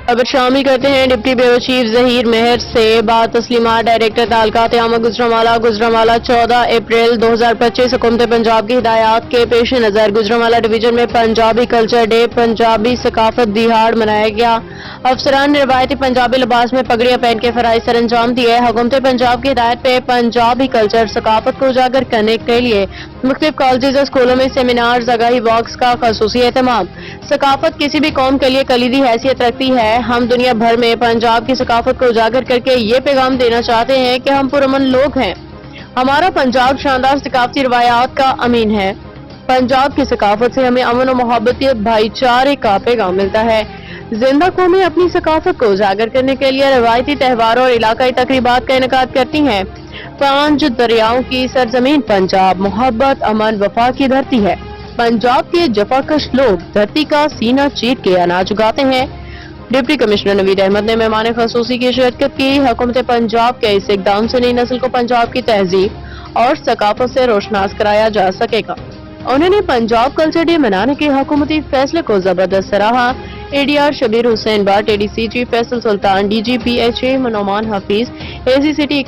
खबर शामिल करते हैं डिप्टी ब्यूरो चीफ जहीर मेहर से बात। तस्लीमात डायरेक्टर तालकात आमा गुजरांवाला 14 अप्रैल 2025 हुकूमत पंजाब की हिदायत के पेश नज़र गुजरांवाला डिवीजन में पंजाबी कल्चर डे पंजाबी सकाफत दिहाड़ मनाया गया। अफसरान ने रवायती पंजाबी लिबास में पगड़ियां पहन के फराइज सर अंजाम दिए। हुकूमत पंजाब की हिदायत पे पंजाबी कल्चर सकाफत को उजागर करने के लिए मुख्तलिफ कॉलेज और स्कूलों में सेमिनार आगाही वॉक्स का खसूसी एहतमाम। सकाफत किसी भी कौम के लिए कलीदी हैसियत रखती है। हम दुनिया भर में पंजाब की सकाफत को उजागर करके ये पैगाम देना चाहते हैं कि हम पुरअमन लोग हैं। हमारा पंजाब शानदार सकाफती रवायात का अमीन है। पंजाब की सकाफत से हमें अमन और मोहब्बत भाईचारे का पैगाम मिलता है। जिंदा कौमें अपनी सकाफत को उजागर करने के लिए रवायती त्योहारों और इलाकाई तकरीबात का इनेकाद करती हैं। 5 दरियाओं की सरजमीन पंजाब मोहब्बत अमन वफा की धरती है। पंजाब के जफाकश लोग धरती का सीना चीर के अनाज उगाते हैं। डिप्टी कमिश्नर नवीद अहमद ने मेहमान खसूसी की शिरकत की। हुकूमत पंजाब के इस इक़दाम से नई नस्ल को पंजाब की तहजीब और सकाफत से रोशनास कराया जा सकेगा। उन्होंने पंजाब कल्चर डे मनाने के हुकूमती फैसले को जबरदस्त सराहा। ADR शबीर हुसैन बाट, ADC चीफ फैसल सुल्तान, DGPHA मनोमान हफीज, AC सिटी